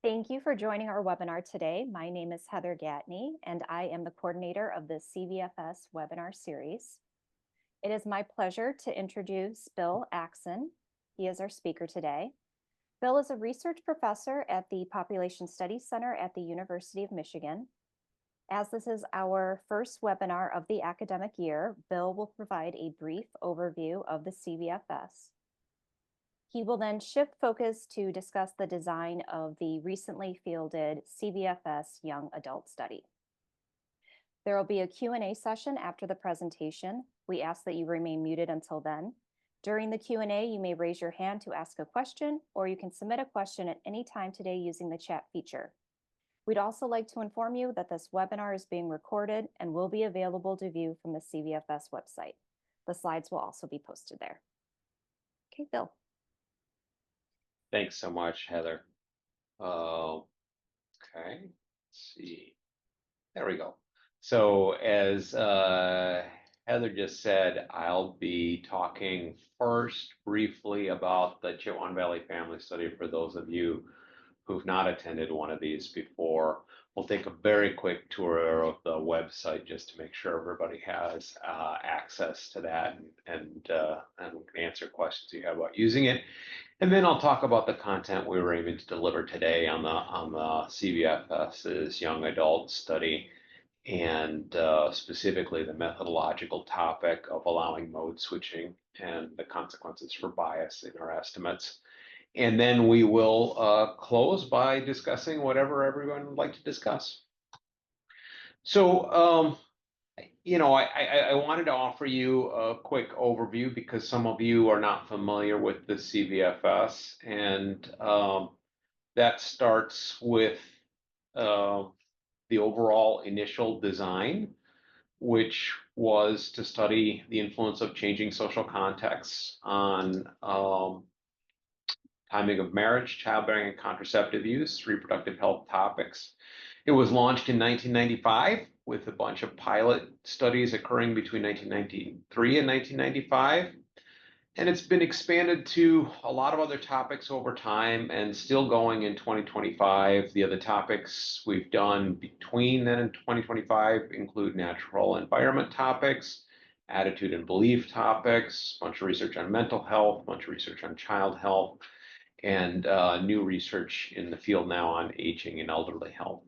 Thank you for joining our webinar today. My name is Heather Gatney, and I am the coordinator of the CVFS webinar series. It is my pleasure to introduce Bill Axon. He is our speaker today. Bill is a research professor at the Population Studies Center at the University of Michigan. As this is our first webinar of the academic year, Bill will provide a brief overview of the CVFS. He will then shift focus to discuss the design of the recently fielded CVFS Young Adult Study. There will be a Q&A session after the presentation. We ask that you remain muted until then. During the Q&A, you may raise your hand to ask a question, or you can submit a question at any time today using the chat feature. We'd also like to inform you that this webinar is being recorded and will be available to view from the CVFS website. The slides will also be posted there. Okay, Bill. Thanks so much, Heather. Okay, let's see. There we go. So as Heather just said, I'll be talking first briefly about the Chitwan Valley Family Study for those of you who've not attended one of these before. We'll take a very quick tour of the website just to make sure everybody has access to that and we can answer questions you have about using it. And then I'll talk about the content we were aiming to deliver today on the CVFS's Young Adult Study, and specifically the methodological topic of allowing mode switching and the consequences for bias in our estimates. And then we will close by discussing whatever everyone would like to discuss. So, I wanted to offer you a quick overview because some of you are not familiar with the CVFS, and that starts with the overall initial design, which was to study the influence of changing social contexts on timing of marriage, childbearing, and contraceptive use, reproductive health topics. It was launched in 1995 with a bunch of pilot studies occurring between 1993 and 1995. And it's been expanded to a lot of other topics over time and still going in 2025. The other topics we've done between then and 2025 include natural environment topics, attitude and belief topics, a bunch of research on mental health, a bunch of research on child health, and new research in the field now on aging and elderly health.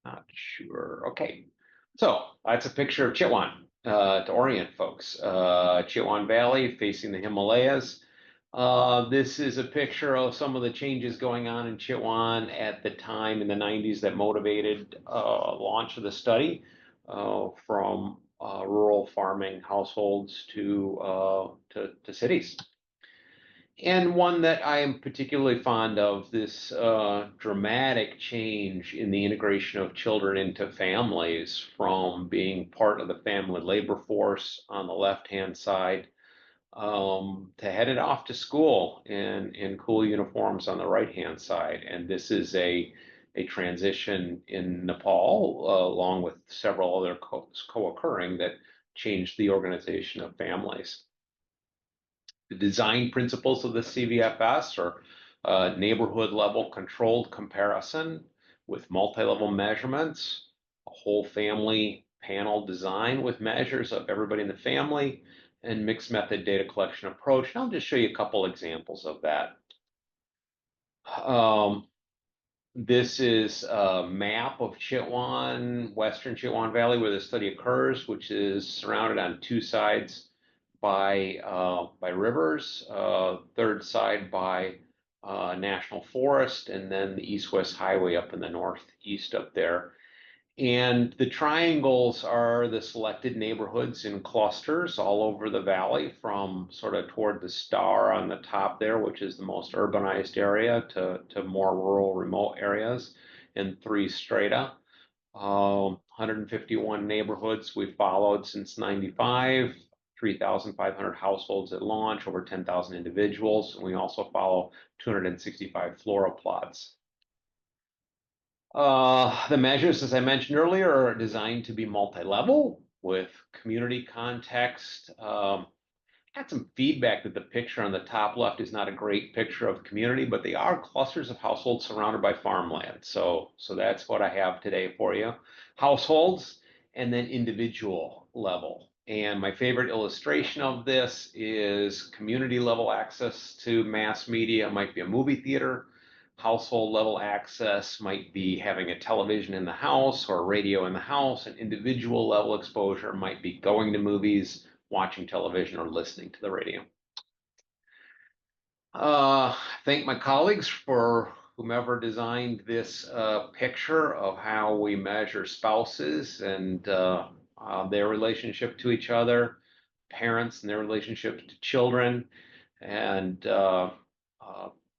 Not sure. Okay, so that's a picture of Chitwan to orient folks. Chitwan Valley facing the Himalayas. This is a picture of some of the changes going on in Chitwan at the time in the 90s that motivated launch of the study from rural farming households to cities. And one that I am particularly fond of, this dramatic change in the integration of children into families from being part of the family labor force on the left-hand side to headed off to school in cool uniforms on the right-hand side. And this is a transition in Nepal, along with several other co-occurring that changed the organization of families. The design principles of the CVFS are neighborhood level controlled comparison with multi-level measurements, a whole family panel design with measures of everybody in the family, and mixed method data collection approach. And I'll just show you a couple examples of that. This is a map of Chitwan, Western Chitwan Valley, where the study occurs, which is surrounded on two sides by rivers, third side by national forest, and then the east-west highway up in the northeast up there. And the triangles are the selected neighborhoods in clusters all over the valley, from sort of toward the star on the top there, which is the most urbanized area, to more rural, remote areas in three strata. 151 neighborhoods we followed since 95. 3,500 households at launch, over 10,000 individuals. And we also follow 265 flora plots. The measures, as I mentioned earlier, are designed to be multi-level with community context, had some feedback that the picture on the top left is not a great picture of the community, but they are clusters of households surrounded by farmland. So that's what I have today for you. Households and then individual level. And my favorite illustration of this is community level access to mass media. It might be a movie theater. Household level access might be having a television in the house or a radio in the house. And individual level exposure might be going to movies, watching television, or listening to the radio. Thank my colleagues for whomever designed this picture of how we measure spouses and their relationship to each other, parents and their relationship to children, and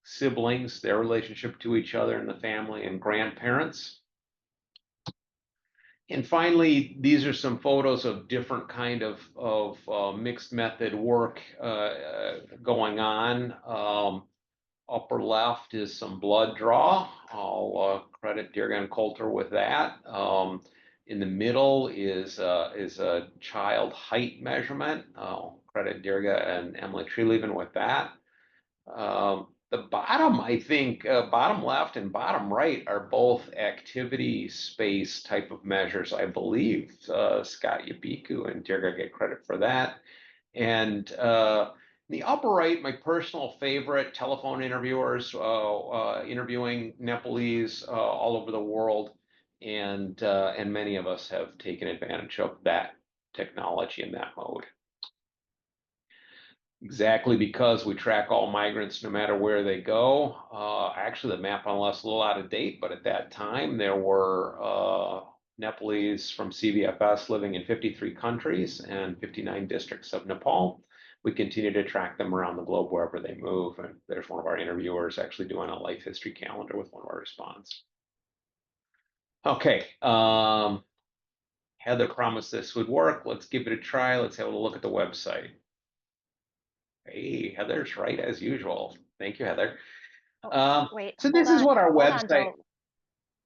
siblings, their relationship to each other in the family, and grandparents. And finally, these are some photos of different kind of mixed method work going on. Upper left is some blood draw. I'll credit Dirga and Coulter with that. In the middle is a child height measurement. I'll credit Dirga and Emily Treeleven with that. The bottom, I think, bottom left and bottom right are both activity space type of measures, I believe. Scott Yabiku and Dirga get credit for that. And the upper right, my personal favorite, telephone interviewers interviewing Nepalese all over the world. And many of us have taken advantage of that technology in that mode. Exactly, because we track all migrants no matter where they go. Actually, the map on the left's a little out of date, but at that time there were Nepalese from CVFS living in 53 countries and 59 districts of Nepal. We continue to track them around the globe wherever they move. And there's one of our interviewers actually doing a life history calendar with one of our respondents. Okay, Heather promised this would work. Let's give it a try. Let's have a look at the website. Hey, Heather's right as usual. Thank you, Heather. Wait, so this is what our website.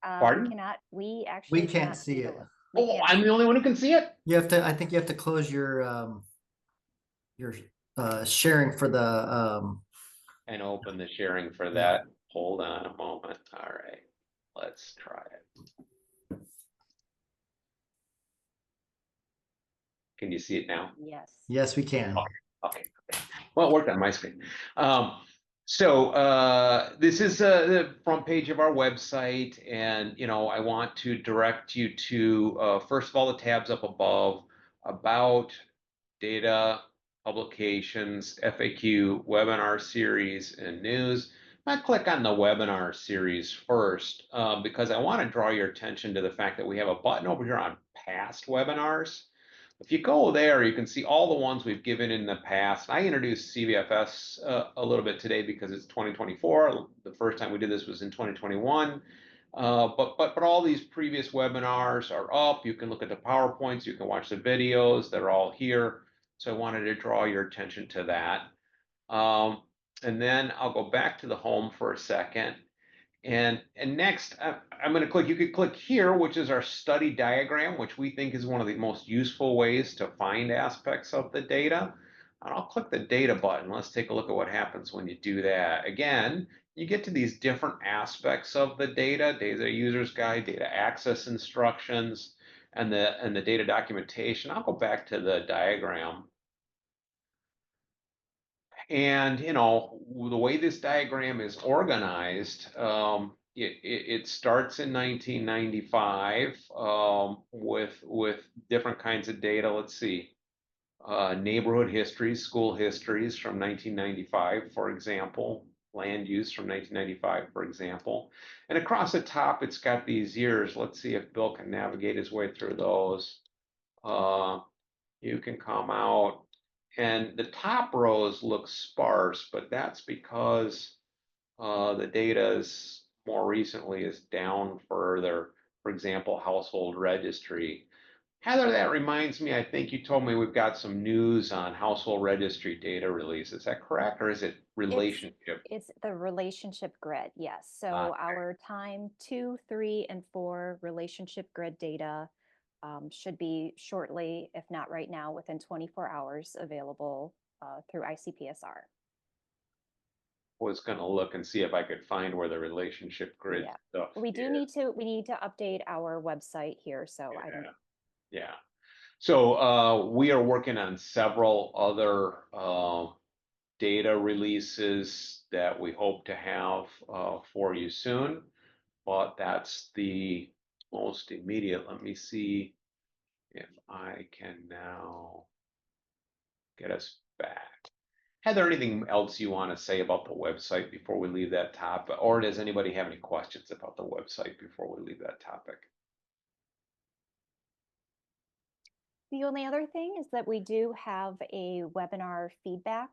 Pardon? We actually can't see it. Oh, I'm the only one who can see it? You have to, I think you have to close your sharing for the And open the sharing for that. Hold on a moment. All right, let's try it. Can you see it now? Yes. Yes, we can. Okay. Well, it worked on my screen. This is the front page of our website, and I want to direct you to first of all the tabs up above: about, data, publications, FAQ, webinar series, and news. I click on the webinar series first because I want to draw your attention to the fact that we have a button over here on past webinars. If you go there, you can see all the ones we've given in the past. I introduced CVFS a little bit today because it's 2024. The first time we did this was in 2021. But all these previous webinars are up. You can look at the PowerPoints. You can watch the videos. They're all here. So I wanted to draw your attention to that. And then I'll go back to the home for a second. And next, I'm going to click, you could click here, which is our study diagram, which we think is one of the most useful ways to find aspects of the data. And I'll click the data button. Let's take a look at what happens when you do that. Again, you get to these different aspects of the data: data user's guide, data access instructions, and the data documentation. I'll go back to the diagram. And the way this diagram is organized, it starts in 1995 with different kinds of data. Let's see, neighborhood histories, school histories from 1995, for example, land use from 1995, for example. And across the top, it's got these years. Let's see if Bill can navigate his way through those. You can come out. And the top rows look sparse, but that's because the data is more recently is down further. For example, household registry. Heather, that reminds me, I think you told me we've got some news on household registry data release. Is that correct, or is it relationship? It's the relationship grid, yes. So our time 2, 3, and 4 relationship grid data should be shortly, if not right now, within 24 hours available through ICPSR. Was going to look and see if I could find where the relationship grid Yeah. stuff We need to update our website here, so I don't. Yeah. So we are working on several other data releases that we hope to have for you soon, but that's the most immediate. Let me see if I can now get us back. Heather, anything else you want to say about the website before we leave that topic? Or does anybody have any questions about the website before we leave that topic? The only other thing is that we do have a webinar feedback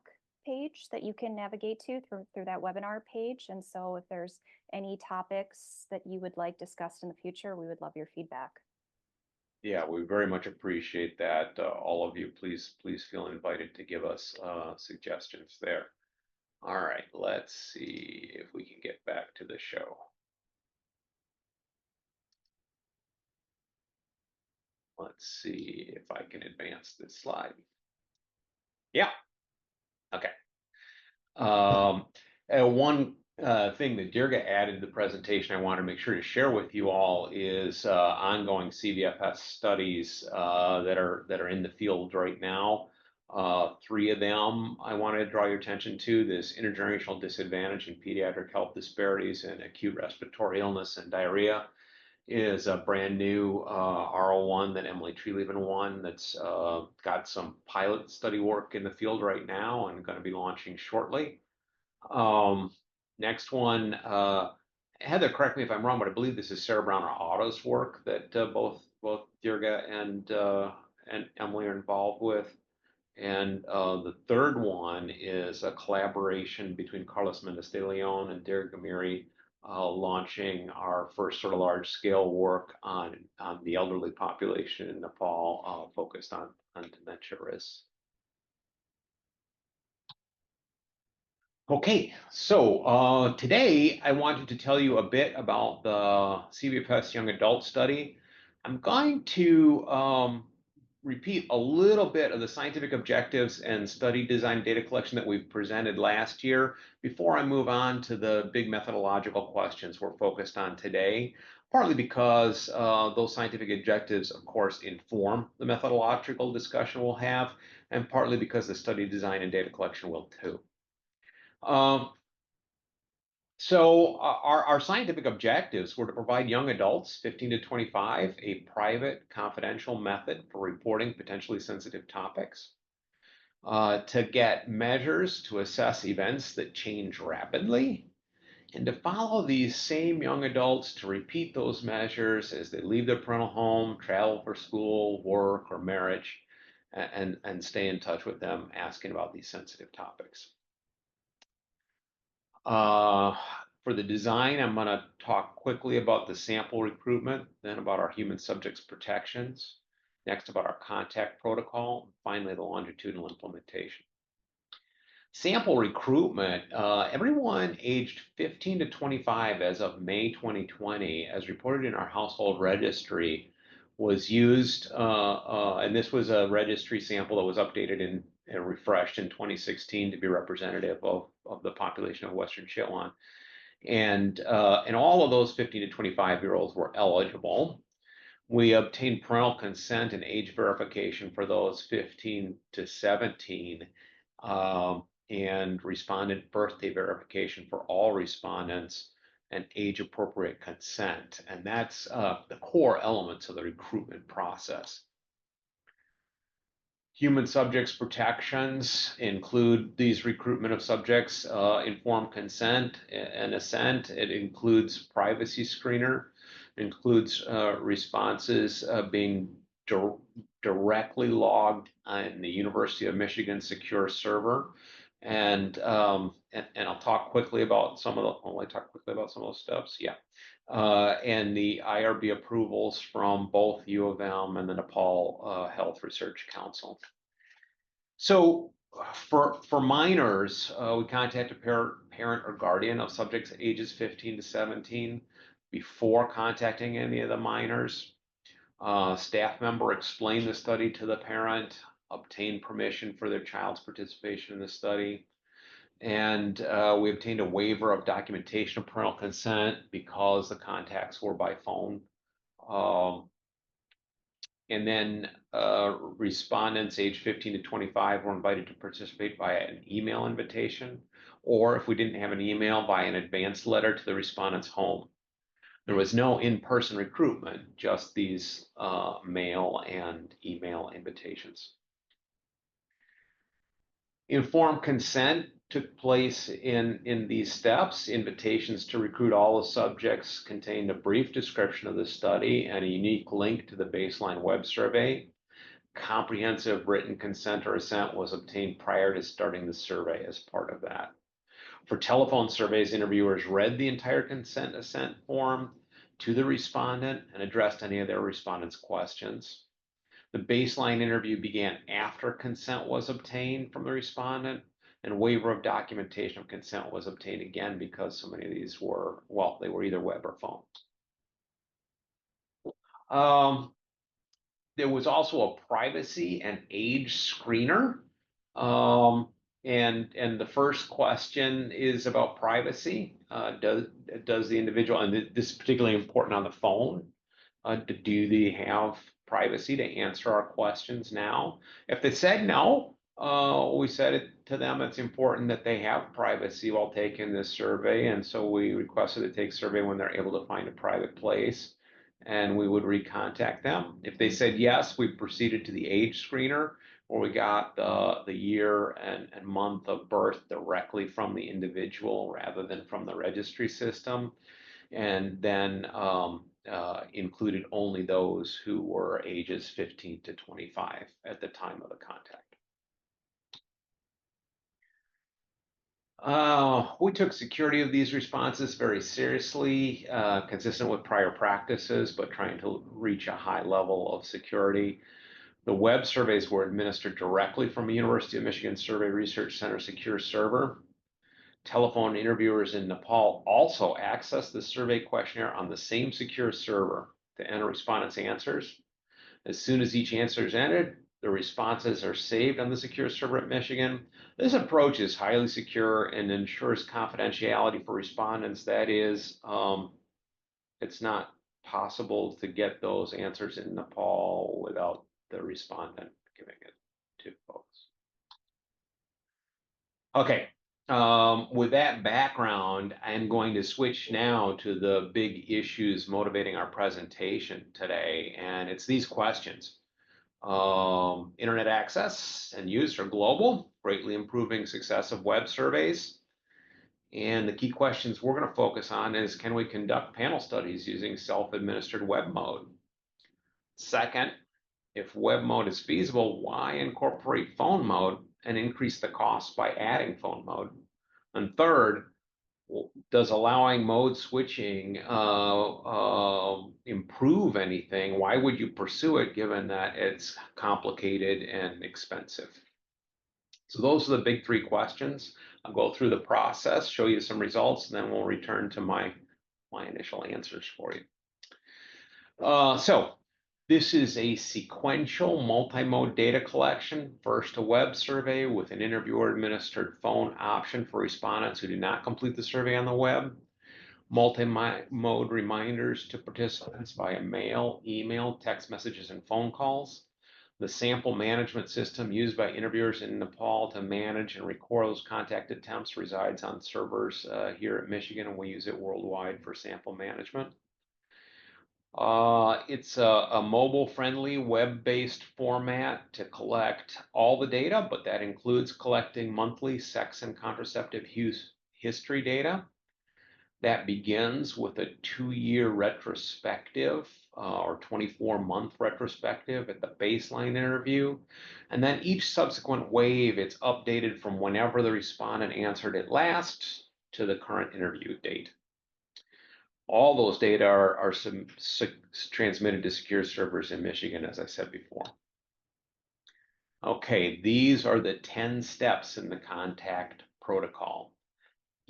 page that you can navigate to through that webinar page. And so if there's any topics that you would like discussed in the future, we would love your feedback. Yeah, we very much appreciate that. All of you, please feel invited to give us suggestions there. All right, let's see if we can get back to the show. Let's see if I can advance this slide. Yeah. Okay. One thing that Dirga added to the presentation I want to make sure to share with you all is ongoing CVFS studies that are in the field right now. 3 of them I wanted to draw your attention to: this intergenerational disadvantage in pediatric health disparities and acute respiratory illness and diarrhea is a brand new R01 that Emily Treeleven won that's got some pilot study work in the field right now and going to be launching shortly. Next one, Heather, correct me if I'm wrong, but I believe this is Sarah Brown or Otto's work that both Dirga and Emily are involved with. And the third one is a collaboration between Carlos Mendes de Leon and Dirga Miri, launching our first sort of large scale work on the elderly population in Nepal, focused on dementia risks. Okay, so today I wanted to tell you a bit about the CVFS Young Adult Study. I'm going to repeat a little bit of the scientific objectives and study design data collection that we've presented last year before I move on to the big methodological questions we're focused on today, partly because those scientific objectives, of course, inform the methodological discussion we'll have, and partly because the study design and data collection will too. So our scientific objectives were to provide young adults 15 to 25 a private, confidential method for reporting potentially sensitive topics, to get measures to assess events that change rapidly, and to follow these same young adults to repeat those measures as they leave their parental home, travel for school, work, or marriage, and stay in touch with them asking about these sensitive topics. For the design, I'm going to talk quickly about the sample recruitment, then about our human subjects protections, next about our contact protocol, and finally the longitudinal implementation. Sample recruitment, everyone aged 15 to 25 as of May 2020, as reported in our household registry, was used, and this was a registry sample that was updated and refreshed in 2016 to be representative of the population of Western Chitwan. And all of those 15 to 25-year-olds were eligible. We obtained parental consent and age verification for those 15 to 17, and respondent birthday verification for all respondents, and age-appropriate consent. And that's the core elements of the recruitment process. Human subjects protections include these recruitment of subjects, informed consent and assent. It includes privacy screener, includes responses being directly logged in the University of Michigan secure server. And I'll talk quickly about some of those steps. Yeah. And the IRB approvals from both U of M and the Nepal Health Research Council. So for minors, we contact a parent or guardian of subjects ages 15 to 17 before contacting any of the minors. Staff member explained the study to the parent. obtained permission for their child's participation in the study. And we obtained a waiver of documentation of parental consent because the contacts were by phone. And then respondents aged 15 to 25 were invited to participate via an email invitation, or if we didn't have an email, by an advance letter to the respondent's home. There was no in-person recruitment, just these mail and email invitations. Informed consent took place in these steps. Invitations to recruit all the subjects contained a brief description of the study and a unique link to the baseline web survey. Comprehensive written consent or assent was obtained prior to starting the survey as part of that. For telephone surveys, interviewers read the entire consent assent form to the respondent and addressed any of their respondents' questions. The baseline interview began after consent was obtained from the respondent, and waiver of documentation of consent was obtained again because so many of these were, well, they were either web or phone. There was also a privacy and age screener. And the first question is about privacy. Does the individual, and this is particularly important on the phone, do they have privacy to answer our questions now? If they said no, we said it to them, it's important that they have privacy while taking this survey. And so we requested to take survey when they're able to find a private place, and we would recontact them. If they said yes, we proceeded to the age screener, where we got the year and month of birth directly from the individual rather than from the registry system, and then included only those who were ages 15 to 25 at the time of the contact. We took security of these responses very seriously, consistent with prior practices, but trying to reach a high level of security. The web surveys were administered directly from a University of Michigan Survey Research Center secure server. Telephone interviewers in Nepal also accessed the survey questionnaire on the same secure server to enter respondents' answers. As soon as each answer is entered, the responses are saved on the secure server at Michigan. This approach is highly secure and ensures confidentiality for respondents. That is, it's not possible to get those answers in Nepal without the respondent giving it to folks. Okay, with that background, I'm going to switch now to the big issues motivating our presentation today, and it's these questions. Internet access and use are global, greatly improving success of web surveys. And the key questions we're going to focus on is, can we conduct panel studies using self-administered web mode? Second, if web mode is feasible, why incorporate phone mode and increase the cost by adding phone mode? And third, does allowing mode switching improve anything? Why would you pursue it given that it's complicated and expensive? So those are the big three questions. I'll go through the process, show you some results, and then we'll return to my initial answers for you. So this is a sequential multi-mode data collection. First, a web survey with an interviewer-administered phone option for respondents who do not complete the survey on the web. Multi-mode reminders to participants via mail, email, text messages, and phone calls. The sample management system used by interviewers in Nepal to manage and record those contact attempts resides on servers here at Michigan, and we use it worldwide for sample management. It's a mobile-friendly, web-based format to collect all the data, but that includes collecting monthly sex and contraceptive use history data. That begins with a 2-year retrospective or 24-month retrospective at the baseline interview. And then each subsequent wave, it's updated from whenever the respondent answered it last to the current interview date. All those data are transmitted to secure servers in Michigan, as I said before. Okay, these are the 10 steps in the contact protocol.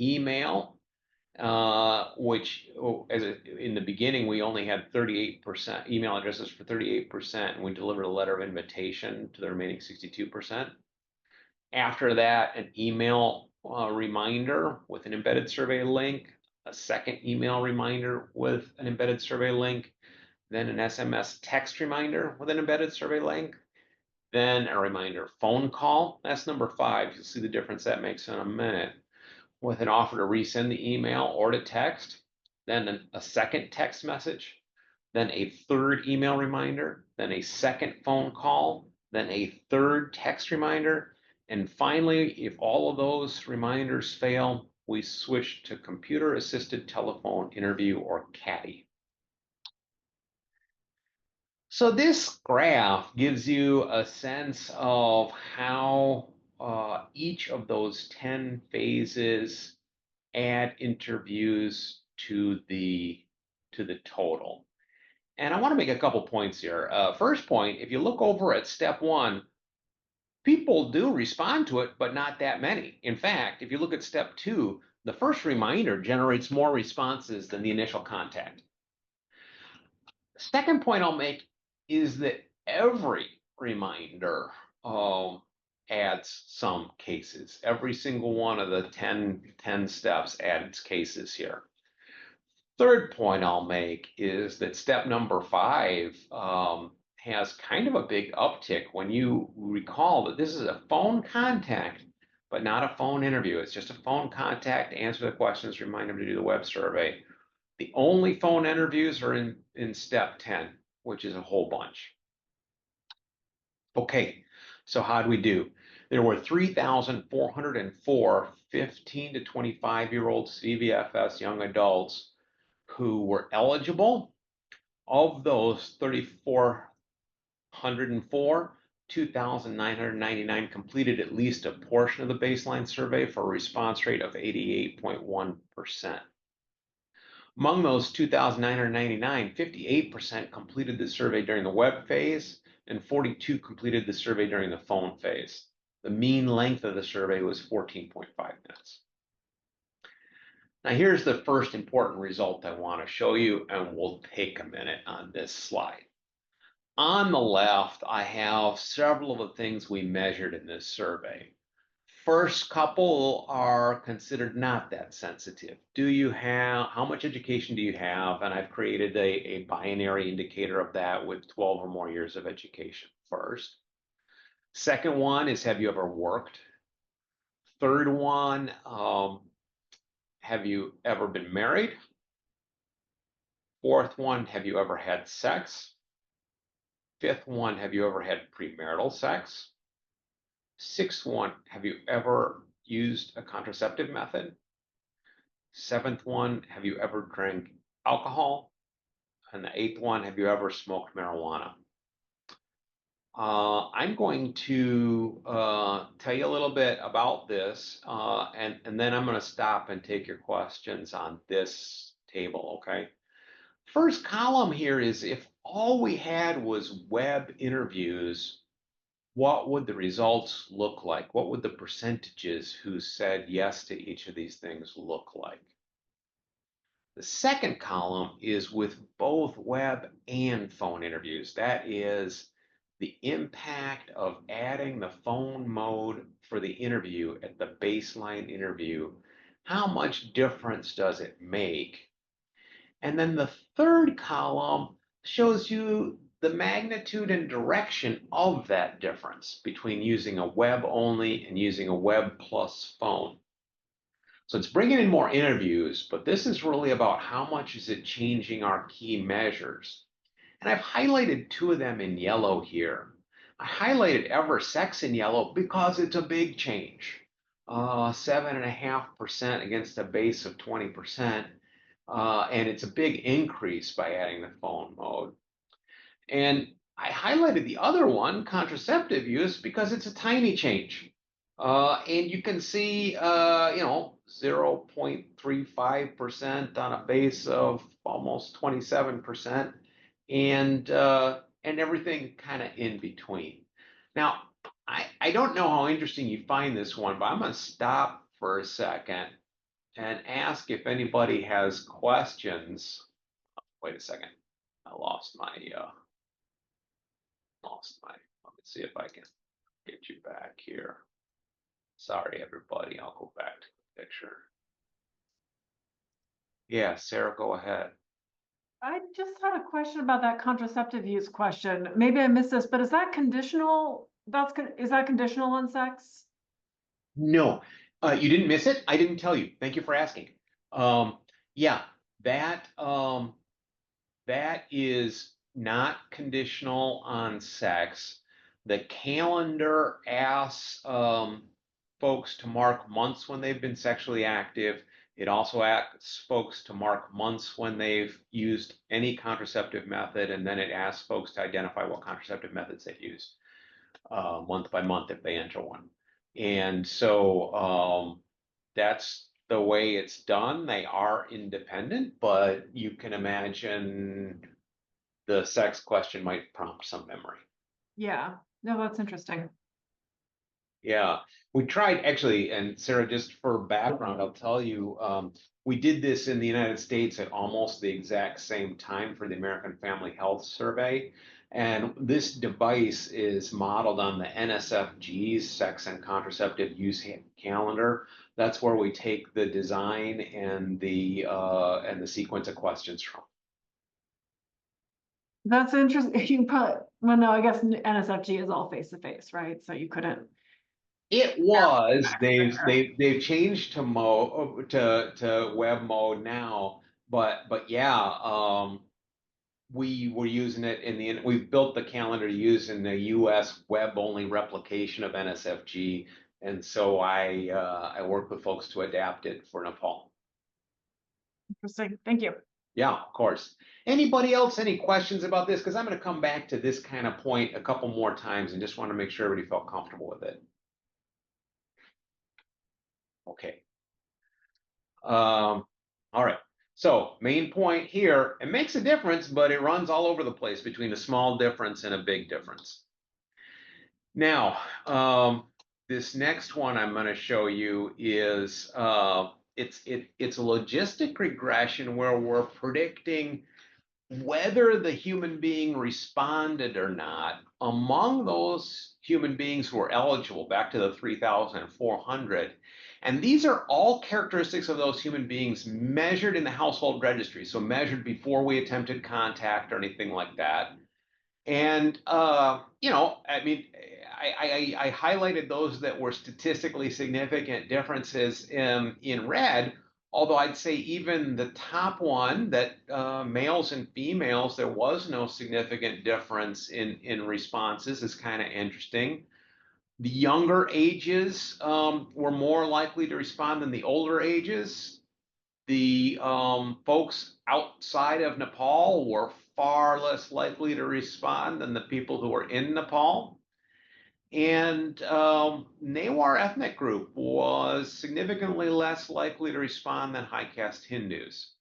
Email which in the beginning, we only had 38% email addresses for 38%, and we delivered a letter of invitation to the remaining 62%. After that, an email reminder with an embedded survey link, a second email reminder with an embedded survey link, then an SMS text reminder with an embedded survey link, then a reminder phone call. That's number 5. You'll see the difference that makes in a minute, with an offer to resend the email or to text, then a second text message, then a third email reminder, then a second phone call, then a third text reminder, and finally, if all of those reminders fail, we switch to computer-assisted telephone interview, or CATI. So this graph gives you a sense of how each of those 10 phases add interviews to the total. And I want to make a couple points here. First point, if you look over at step 1, people do respond to it, but not that many. In fact, if you look at step 2, the first reminder generates more responses than the initial contact. Second point I'll make is that every reminder adds some cases. Every single one of the 10 steps adds cases here. Third point I'll make is that step number 5 has kind of a big uptick when you recall that this is a phone contact, but not a phone interview. It's just a phone contact, answer the questions, remind them to do the web survey. The only phone interviews are in step 10, which is a whole bunch. Okay, so how do we do? There were 3,404 15 to 25-year-old CVFS young adults who were eligible. Of those 3,404, 2,999 completed at least a portion of the baseline survey for a response rate of 88.1%. Among those 2,999, 58% completed the survey during the web phase, and 42 completed the survey during the phone phase. The mean length of the survey was 14.5 minutes. Now here's the first important result I want to show you, and we'll take a minute on this slide. On the left, I have several of the things we measured in this survey. First couple are considered not that sensitive. How much education do you have? And I've created a binary indicator of that with 12 or more years of education first. Second one is, have you ever worked? Third one, have you ever been married? Fourth one, have you ever had sex? Fifth one, have you ever had premarital sex? Sixth one, have you ever used a contraceptive method? Seventh one, have you ever drank alcohol? And the eighth one, have you ever smoked marijuana? I'm going to tell you a little bit about this, and then I'm going to stop and take your questions on this table, okay? First column here is if all we had was web interviews, what would the results look like? What would the percentages who said yes to each of these things look like? The second column is with both web and phone interviews. That is the impact of adding the phone mode for the interview at the baseline interview. How much difference does it make? And then the third column shows you the magnitude and direction of that difference between using a web only and using a web plus phone. So it's bringing in more interviews, but this is really about how much is it changing our key measures. And I've highlighted 2 of them in yellow here. I highlighted ever sex in yellow because it's a big change. 7.5% against a base of 20%. And it's a big increase by adding the phone mode. And I highlighted the other one, contraceptive use, because it's a tiny change. And you can see, 0.35% on a base of almost 27%, and everything kind of in between. Now, I don't know how interesting you find this one, but I'm going to stop for a second and ask if anybody has questions. Wait a second, I lost my, let me see if I can get you back here. Sorry, everybody, I'll go back to the picture. Yeah, Sarah, go ahead. I just had a question about that contraceptive use question. Maybe I missed this, but is that conditional? Is that conditional on sex? No, you didn't miss it. I didn't tell you. Thank you for asking. Yeah, that that is not conditional on sex. The calendar asks folks to mark months when they've been sexually active. It also asks folks to mark months when they've used any contraceptive method, and then it asks folks to identify what contraceptive methods they've used month by month if they enter one. And so that's the way it's done. They are independent, but you can imagine the sex question might prompt some memory. Yeah, no, that's interesting. Yeah, we tried actually, and Sarah, just for background, I'll tell you, we did this in the United States at almost the exact same time for the American Family Health Survey. And this device is modeled on the NSFG's Sex and Contraceptive Use Calendar. That's where we take the design and the sequence of questions from. That's interesting. Well, no, I guess NSFG is all face to face, right? So you couldn't. It was. They've changed to web mode now, but yeah, we were using it we've built the calendar using the US web only replication of NSFG, and so I work with folks to adapt it for Nepal. Interesting. Thank you. Yeah, of course. Anybody else, any questions about this? Because I'm going to come back to this kind of point a couple more times and just want to make sure everybody felt comfortable with it. Okay. All right. So main point here, it makes a difference, but it runs all over the place between a small difference and a big difference. Now, this next one I'm going to show you is it's a logistic regression where we're predicting whether the human being responded or not among those human beings who are eligible, back to the 3,400. And these are all characteristics of those human beings measured in the household registry, so measured before we attempted contact or anything like that. And, you know, I mean, I highlighted those that were statistically significant differences in red, although I'd say even the top one, that males and females, there was no significant difference in responses, is kind of interesting. The younger ages were more likely to respond than the older ages. The folks outside of Nepal were far less likely to respond than the people who were in Nepal. And Newar ethnic group was significantly less likely to respond than high caste Hindus.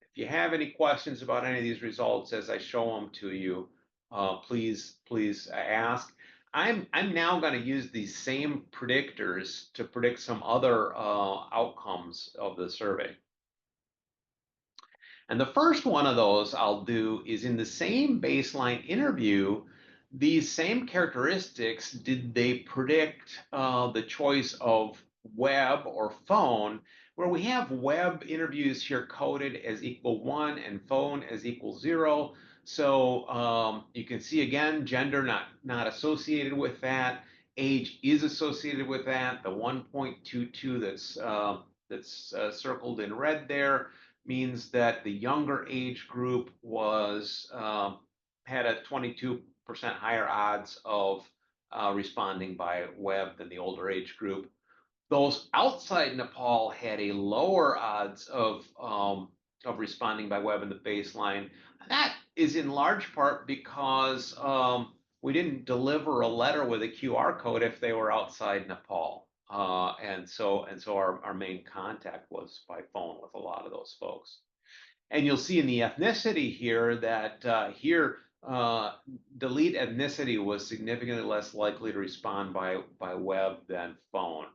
If you have any questions about any of these results as I show them to you, please ask. I'm now going to use these same predictors to predict some other outcomes of the survey. And the first one of those I'll do is in the same baseline interview, these same characteristics, did they predict the choice of web or phone, where we have web interviews here coded as equal 1 and phone as equal 0. So you can see again, gender not associated with that. Age is associated with that. The 1.22 that's circled in red there means that the younger age group was had a 22% higher odds of responding by web than the older age group. Those outside Nepal had a lower odds of responding by web in the baseline. That is in large part because we didn't deliver a letter with a QR code if they were outside Nepal. And so our main contact was by phone with a lot of those folks. And you'll see in the ethnicity here that delete ethnicity was significantly less likely to respond by web than phone.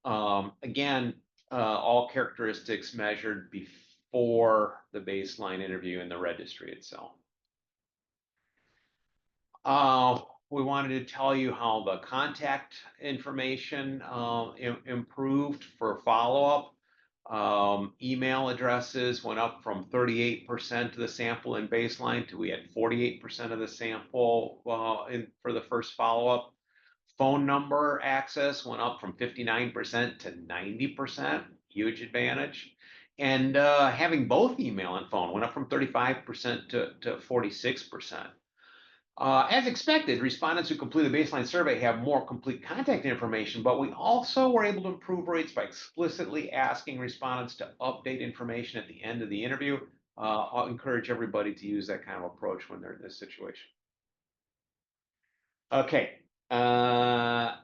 Again, all characteristics measured before the baseline interview in the registry itself. We wanted to tell you how the contact information improved for follow-up. Email addresses went up from 38% of the sample in baseline to we had 48% of the sample for the first follow-up. Phone number access went up from 59% to 90%, huge advantage. And having both email and phone went up from 35% to 46%. As expected, respondents who complete a baseline survey have more complete contact information, but we also were able to improve rates by explicitly asking respondents to update information at the end of the interview. I'll encourage everybody to use that kind of approach when they're in this situation. Okay. Again,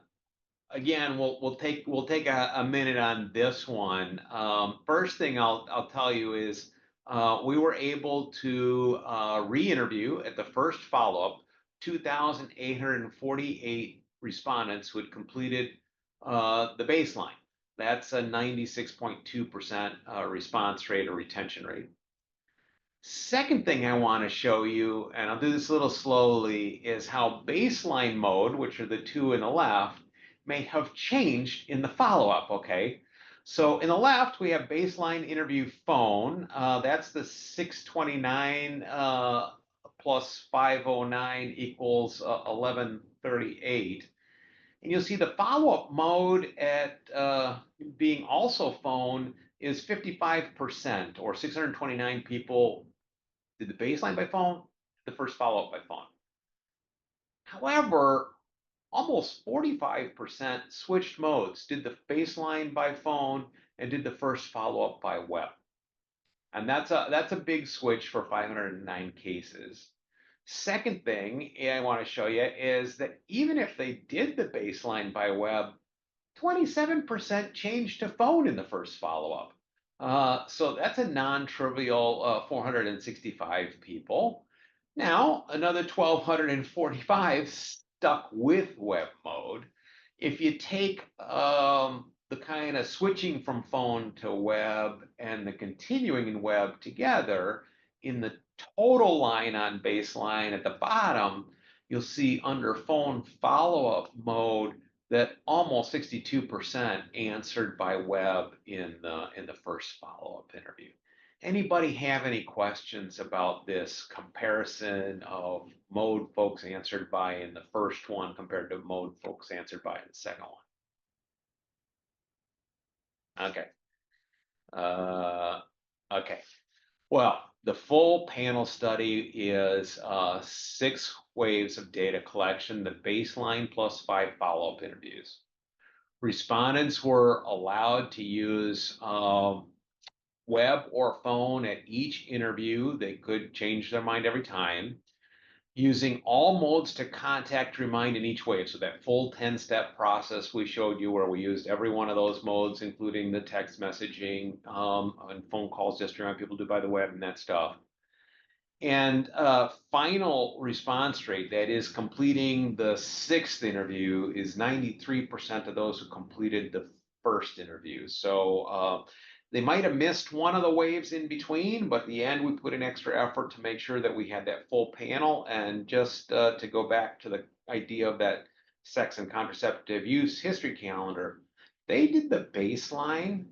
we'll take a minute on this one. First thing I'll tell you is we were able to re-interview at the first follow-up 2,848 respondents who had completed the baseline. That's a 96.2% response rate or retention rate. Second thing I want to show you, and I'll do this a little slowly, is how baseline mode, which are the two in the left, may have changed in the follow-up, okay? So in the left, we have baseline interview phone. That's the 629 plus 509 equals 1138. And you'll see the follow-up mode at being also phone is 55%, or 629 people did the baseline by phone, the first follow-up by phone. However, almost 45% switched modes, did the baseline by phone and did the first follow-up by web. And that's a big switch for 509 cases. Second thing I want to show you is that even if they did the baseline by web, 27% changed to phone in the first follow-up. So that's a non-trivial 465 people. Now, another 1,245 stuck with web mode. If you take the kind of switching from phone to web and the continuing in web together, in the total line on baseline at the bottom, you'll see under phone follow-up mode that almost 62% answered by web in the first follow-up interview. Anybody have any questions about this comparison of mode folks answered by in the first one compared to mode folks answered by in the second one? Okay. Okay. Well, the full panel study is 6 waves of data collection, the baseline plus 5 follow-up interviews. Respondents were allowed to use web or phone at each interview. They could change their mind every time, using all modes to contact remind in each wave. So that full 10-step process we showed you where we used every one of those modes, including the text messaging and phone calls just to remind people to do by the web and that stuff. And final response rate, that is completing the 6th interview, is 93% of those who completed the first interview. So they might have missed one of the waves in between, but at the end we put an extra effort to make sure that we had that full panel. And just to go back to the idea of that sex and contraceptive use history calendar, they did the baseline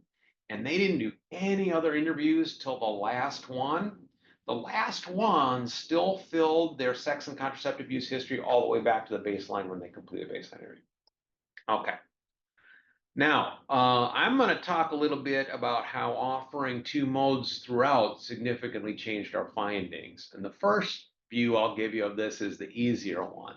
and they didn't do any other interviews till the last one. The last one still filled their sex and contraceptive use history all the way back to the baseline when they completed a baseline interview. Okay. Now, I'm going to talk a little bit about how offering 2 modes throughout significantly changed our findings. And the first view I'll give you of this is the easier one.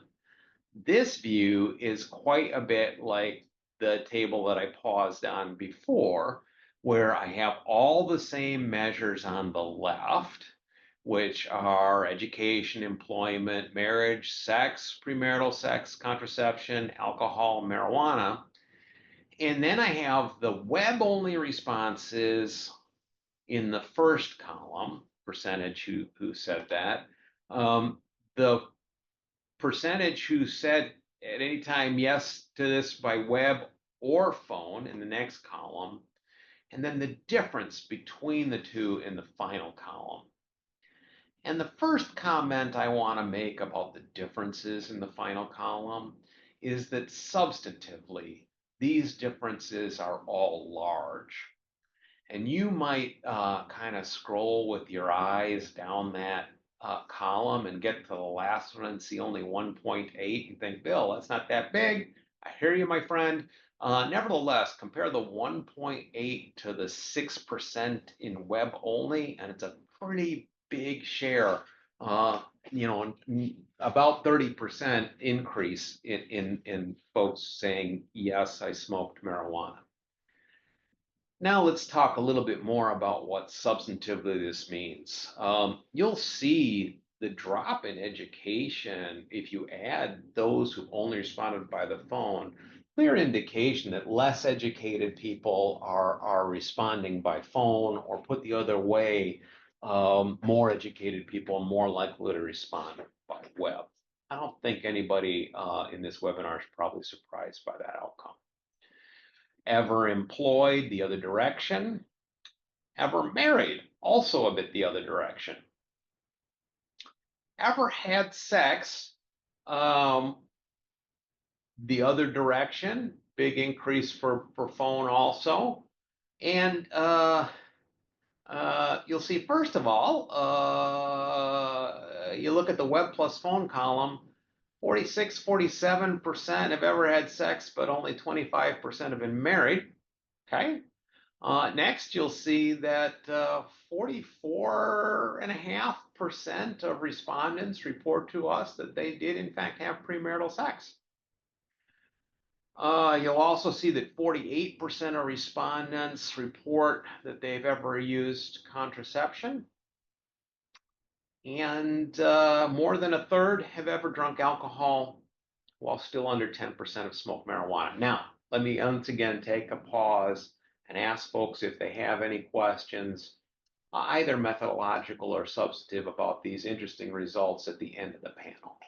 This view is quite a bit like the table that I paused on before, where I have all the same measures on the left, which are education, employment, marriage, sex, premarital sex, contraception, alcohol, marijuana. And then I have the web-only responses in the first column, percentage who said that. The percentage who said at any time yes to this by web or phone in the next column, and then the difference between the two in the final column. And the first comment I want to make about the differences in the final column is that substantively, these differences are all large. And you might kind of scroll with your eyes down that column and get to the last one and see only 1.8 and think, Bill, that's not that big. I hear you, my friend. Nevertheless, compare the 1.8 to the 6% in web only, and it's a pretty big share, about 30% increase in folks saying, yes, I smoked marijuana. Now let's talk a little bit more about what substantively this means. You'll see the drop in education if you add those who only responded by the phone. Clear indication that less educated people are responding by phone, or put the other way, more educated people are more likely to respond by web. I don't think anybody in this webinar is probably surprised by that outcome. Ever employed, the other direction. Ever married, also a bit the other direction. Ever had sex, the other direction, big increase for phone also. And you'll see, first of all, you look at the web plus phone column, 46, 47% have ever had sex, but only 25% have been married. Okay. Next, you'll see that 44.5% of respondents report to us that they did, in fact, have premarital sex. You'll also see that 48% of respondents report that they've ever used contraception. And more than a third have ever drunk alcohol, while still under 10% have smoked marijuana. Now, let me once again take a pause and ask folks if they have any questions, either methodological or substantive, about these interesting results at the end of the panel.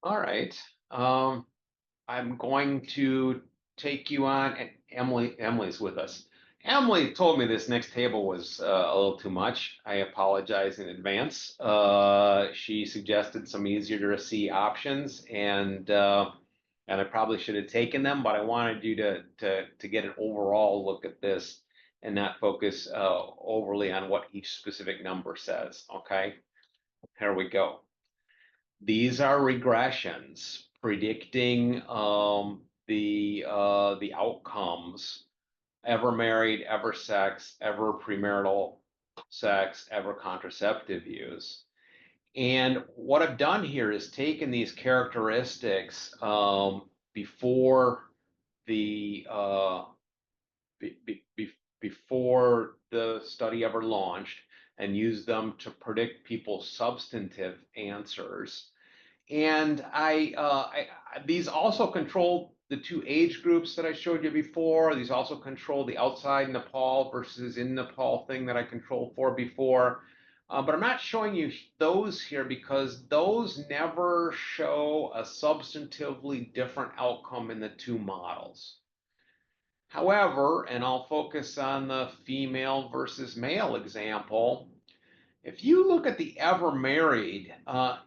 All right. I'm going to take you on, and Emily's with us. Emily told me this next table was a little too much. I apologize in advance. She suggested some easier to see options, and I probably should have taken them, but I wanted you to get an overall look at this and not focus overly on what each specific number says. Okay, here we go. These are regressions predicting the outcomes: ever married, ever sex, ever premarital sex, ever contraceptive use. And what I've done here is taken these characteristics before the before the study ever launched, and used them to predict people's substantive answers. And these also control the two age groups that I showed you before. These also control the outside Nepal versus in Nepal thing that I controlled for before. But I'm not showing you those here because those never show a substantively different outcome in the two models. However, and I'll focus on the female versus male example, if you look at the ever married,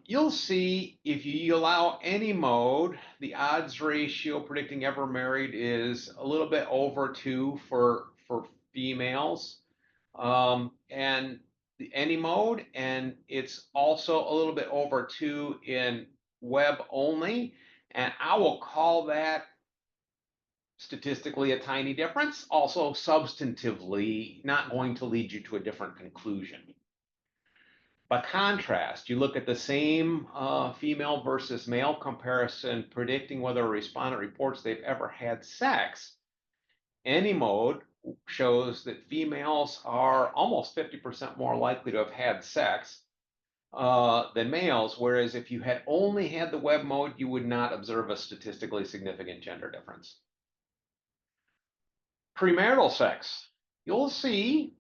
you'll see if you allow any mode, the odds ratio predicting ever married is a little bit over 2 for females, and the any mode, and it's also a little bit over 2 in web only, and I will call that statistically a tiny difference, also substantively not going to lead you to a different conclusion. By contrast, you look at the same female versus male comparison predicting whether a respondent reports they've ever had sex. Any mode shows that females are almost 50% more likely to have had sex. than males, whereas if you had only had the web mode, you would not observe a statistically significant gender difference. Premarital sex, you'll see,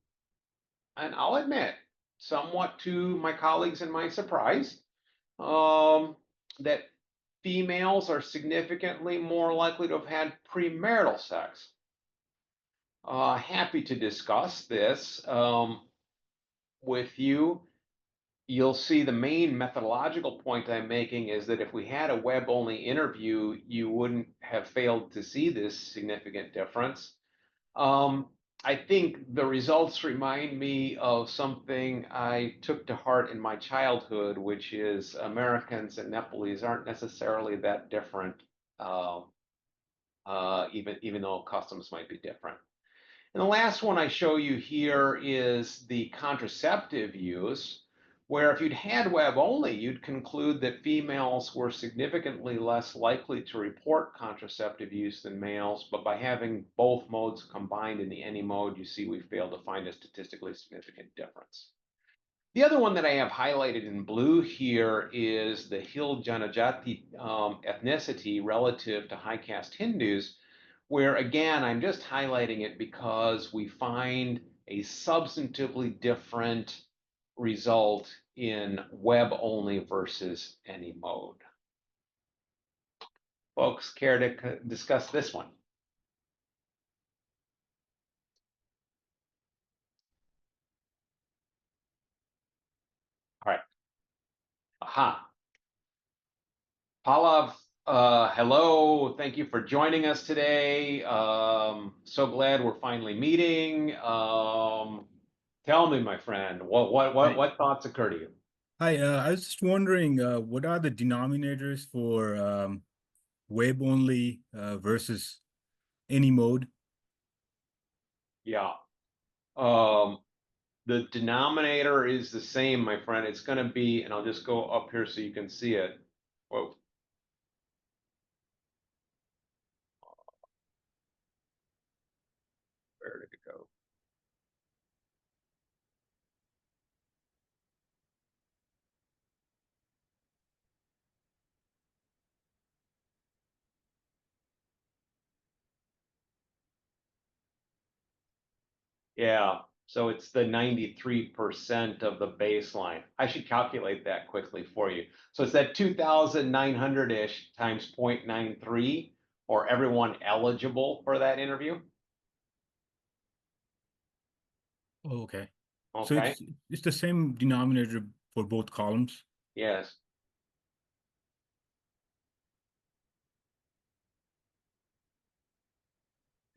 and I'll admit, somewhat to my colleagues and my surprise, that females are significantly more likely to have had premarital sex. Happy to discuss this with you. You'll see the main methodological point I'm making is that if we had a web-only interview, you wouldn't have failed to see this significant difference. I think the results remind me of something I took to heart in my childhood, which is Americans and Nepalese aren't necessarily that different, even though customs might be different. And the last one I show you here is the contraceptive use, where if you'd had web only, you'd conclude that females were significantly less likely to report contraceptive use than males, but by having both modes combined in the any mode, you see we failed to find a statistically significant difference. The other one that I have highlighted in blue here is the Hill Janajati ethnicity relative to high caste Hindus, where again, I'm just highlighting it because we find a substantively different result in web only versus any mode. Folks, care to discuss this one? All right. Aha. Pallav, hello. Thank you for joining us today. So glad we're finally meeting. Tell me, my friend, what thoughts occur to you? Hi, I was just wondering, what are the denominators for web only versus any mode? Yeah. The denominator is the same, my friend. It's going to be, and I'll just go up here so you can see it. Whoa. Where did it go? Yeah, so it's the 93% of the baseline. I should calculate that quickly for you. So it's that 2,900-ish times 0.93 for everyone eligible for that interview. Oh, okay. So Okay, it's the same denominator for both columns. yes.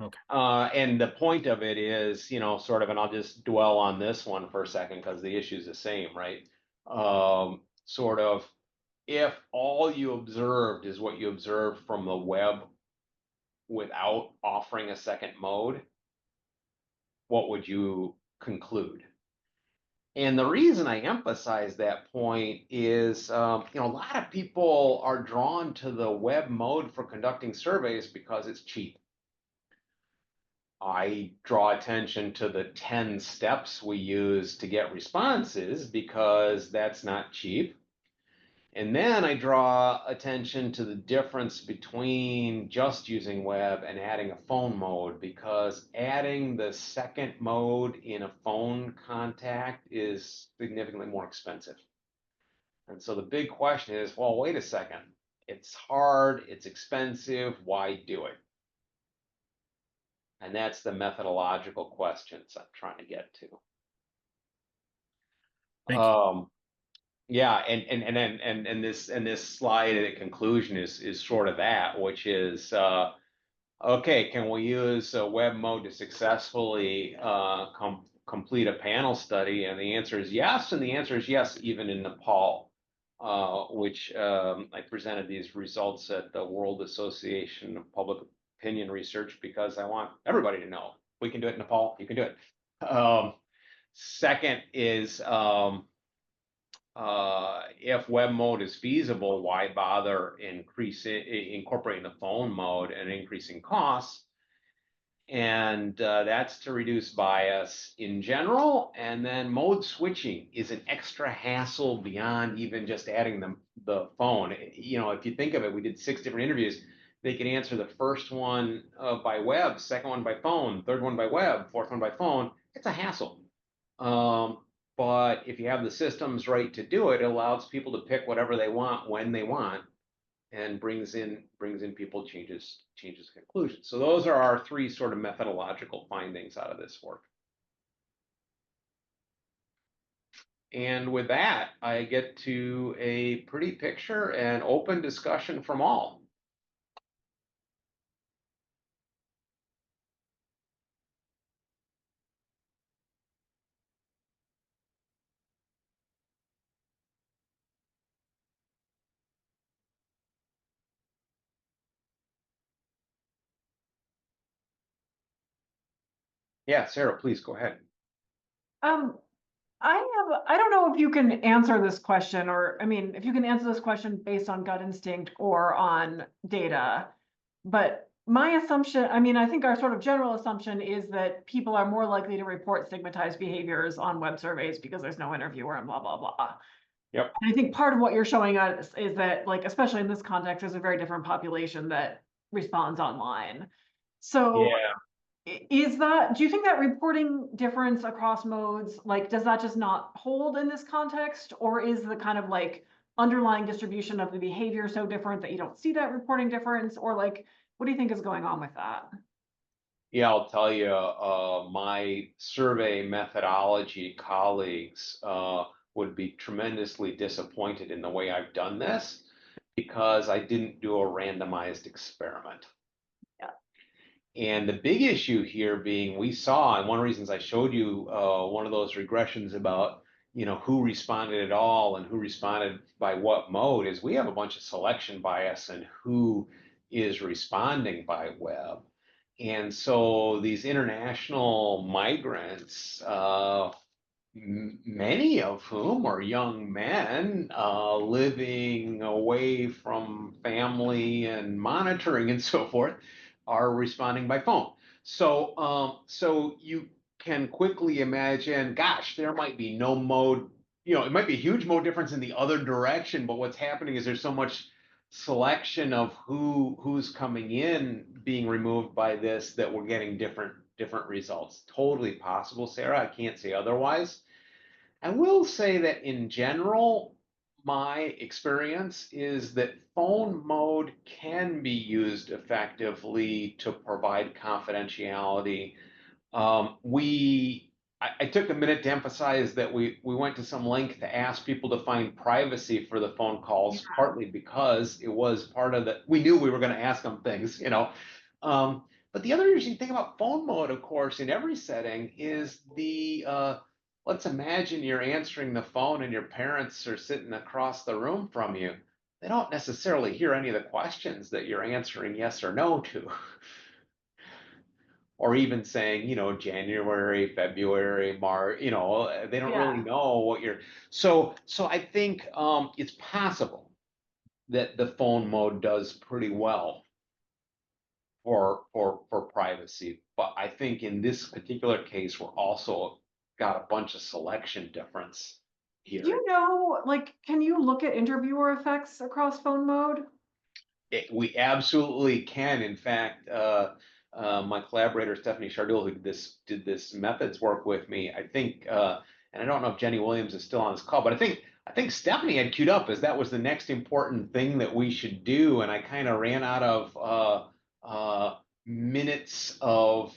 Okay. And the point of it is, sort of, and I'll just dwell on this one for a second because the issue is the same, right? Sort of, if all you observed is what you observed from the web without offering a second mode, what would you conclude? And the reason I emphasize that point is, a lot of people are drawn to the web mode for conducting surveys because it's cheap. I draw attention to the 10 steps we use to get responses because that's not cheap. And then I draw attention to the difference between just using web and adding a phone mode, because adding the second mode in a phone contact is significantly more expensive. And so the big question is, well, wait a second. It's hard, it's expensive, why do it? And that's the methodological questions I'm trying to get to. Thank you. Yeah, and this slide at the conclusion is sort of that, which is okay, can we use a web mode to successfully complete a panel study? And the answer is yes, and the answer is yes, even in Nepal, which I presented these results at the World Association of Public Opinion Research because I want everybody to know we can do it in Nepal, you can do it. Second is if web mode is feasible, why bother incorporating the phone mode and increasing costs? And that's to reduce bias in general. And then mode switching is an extra hassle beyond even just adding the phone. You know, if you think of it, we did 6 different interviews. They can answer the first one by web, second one by phone, third one by web, fourth one by phone. It's a hassle. But if you have the systems right to do it, it allows people to pick whatever they want when they want, and brings in people, changes conclusions. So those are our 3 sort of methodological findings out of this work. And with that, I get to a pretty picture and open discussion from all. Yeah, Sarah, please go ahead. I don't know if you can answer this question, or, I mean, if you can answer this question based on gut instinct or on data. But my assumption, I mean, I think our sort of general assumption is that people are more likely to report stigmatized behaviors on web surveys because there's no interviewer and blah, blah, blah. Yep. And I think part of what you're showing us is that, like, especially in this context, there's a very different population that responds online. So Yeah. do you think that reporting difference across modes, like, does that just not hold in this context? Or is the kind of like underlying distribution of the behavior so different that you don't see that reporting difference? Or like, what do you think is going on with that? Yeah, I'll tell you, my survey methodology colleagues would be tremendously disappointed in the way I've done this, because I didn't do a randomized experiment. Yeah. And the big issue here being, we saw, and one of the reasons I showed you one of those regressions about, you know, who responded at all and who responded by what mode, is we have a bunch of selection bias in who is responding by web. And so these international migrants, many of whom are young men living away from family and monitoring and so forth, are responding by phone. So, so you can quickly imagine, gosh, there might be no mode, you know, it might be a huge mode difference in the other direction, but what's happening is there's so much selection of who's coming in being removed by this that we're getting different results. Totally possible, Sarah. I can't say otherwise. I will say that in general, my experience is that phone mode can be used effectively to provide confidentiality. I took a minute to emphasize that we went to some length to ask people to find privacy for the phone calls, Yeah. partly because it was part of the, we knew we were going to ask them things, you know. But the other interesting thing about phone mode, of course, in every setting is let's imagine you're answering the phone and your parents are sitting across the room from you. They don't necessarily hear any of the questions that you're answering yes or no to. Or even saying, you know, January, February, March, you know, they don't really know what you're. So I think it's possible that the phone mode does pretty well for privacy, but I think in this particular case, we're also got a bunch of selection difference here. Do you know, like, can you look at interviewer effects across phone mode? We absolutely can. In fact, my collaborator Stephanie Chardul, who did this methods work with me, I think, and I don't know if Jenny Williams is still on this call, but I think Stephanie had queued up as that was the next important thing that we should do, and I kind of ran out of minutes of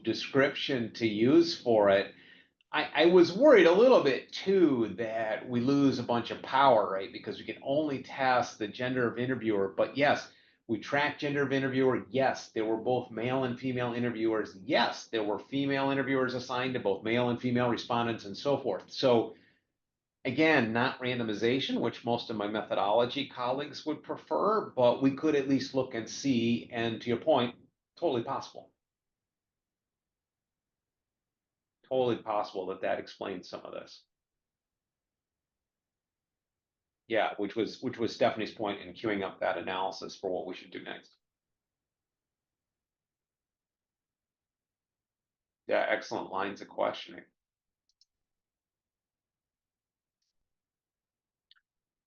description to use for it. I was worried a little bit too that we lose a bunch of power, right? Because we can only test the gender of interviewer. But yes, we tracked gender of interviewer. Yes, there were both male and female interviewers. Yes, there were female interviewers assigned to both male and female respondents and so forth. So again, not randomization, which most of my methodology colleagues would prefer, but we could at least look and see. And to your point, totally possible. Totally possible that explains some of this. Yeah, which was Stephanie's point in queuing up that analysis for what we should do next. Yeah, excellent lines of questioning.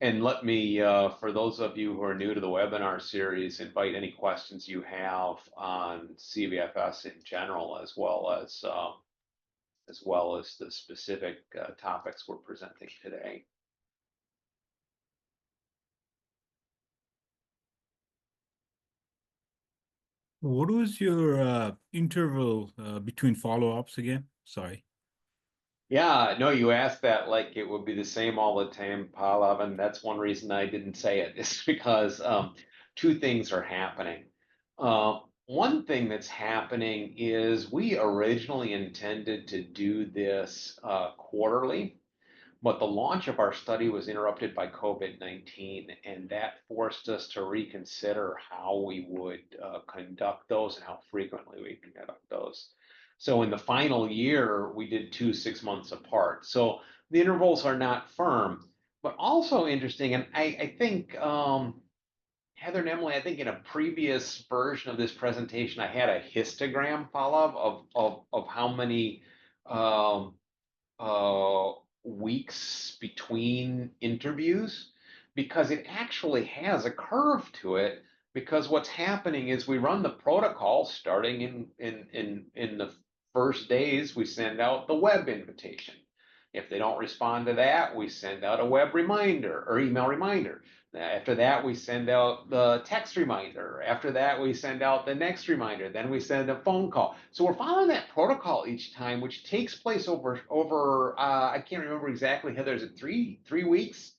And let me, for those of you who are new to the webinar series, invite any questions you have on CVFS in general, as well as the specific topics we're presenting today. What was your interval between follow-ups again? Sorry. Yeah, no, you asked that like it would be the same all the time, Pallav, and that's one reason I didn't say it is because two things are happening. One thing that's happening is we originally intended to do this quarterly, but the launch of our study was interrupted by COVID-19, and that forced us to reconsider how we would conduct those and how frequently we conduct those. So in the final year, we did 2 6 months apart. So the intervals are not firm, but also interesting. And I think, Heather and Emily, I think in a previous version of this presentation, I had a histogram, Pallav, of how many weeks between interviews, because it actually has a curve to it. Because what's happening is we run the protocol starting in the first days, we send out the web invitation. If they don't respond to that, we send out a web reminder or email reminder. After that, we send out the text reminder. After that, we send out the next reminder. Then we send a phone call. So we're following that protocol each time, which takes place over I can't remember exactly, Heather, is it three weeks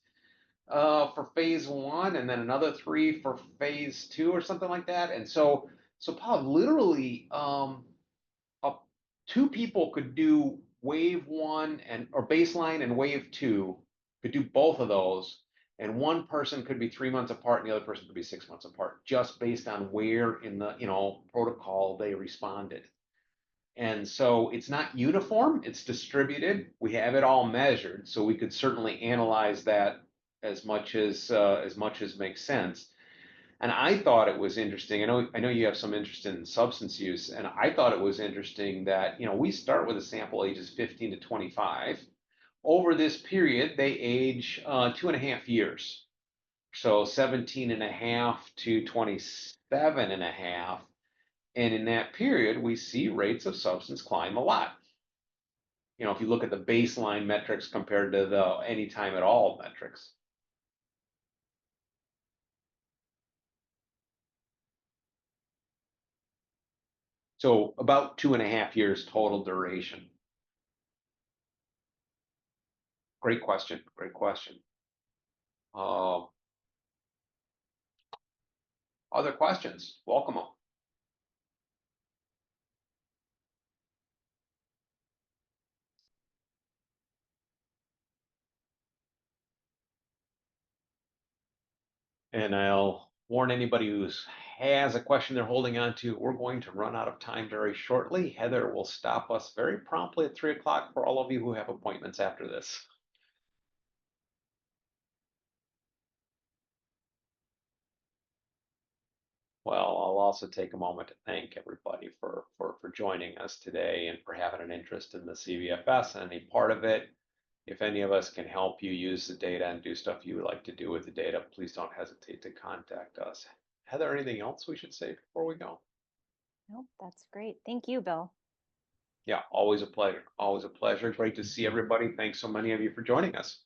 for phase 1, and then another 3 for phase 2 or something like that. And so Paul, literally, 2 people could do wave 1 or baseline and wave 2, could do both of those, and one person could be 3 months apart and the other person could be 6 months apart, just based on where in the protocol they responded. And so it's not uniform, it's distributed. We have it all measured, so we could certainly analyze that as much as makes sense. And I thought it was interesting. I know you have some interest in substance use, and I thought it was interesting that we start with a sample ages 15 to 25. Over this period, they age 2.5 years, so 17 and a half to 27 and a half. And in that period, we see rates of substance climb a lot. If you look at the baseline metrics compared to the anytime at all metrics. So about 2.5 years total duration. Great question. Great question. Other questions? Welcome them. And I'll warn anybody who has a question they're holding on to, we're going to run out of time very shortly. Heather will stop us very promptly at 3 o'clock for all of you who have appointments after this. Well, I'll also take a moment to thank everybody for joining us today and for having an interest in the CVFS and any part of it. If any of us can help you use the data and do stuff you would like to do with the data, please don't hesitate to contact us. Heather, anything else we should say before we go? Nope, that's great. Thank you, Bill. Yeah, always a pleasure. Always a pleasure. Great to see everybody. Thanks so many of you for joining us.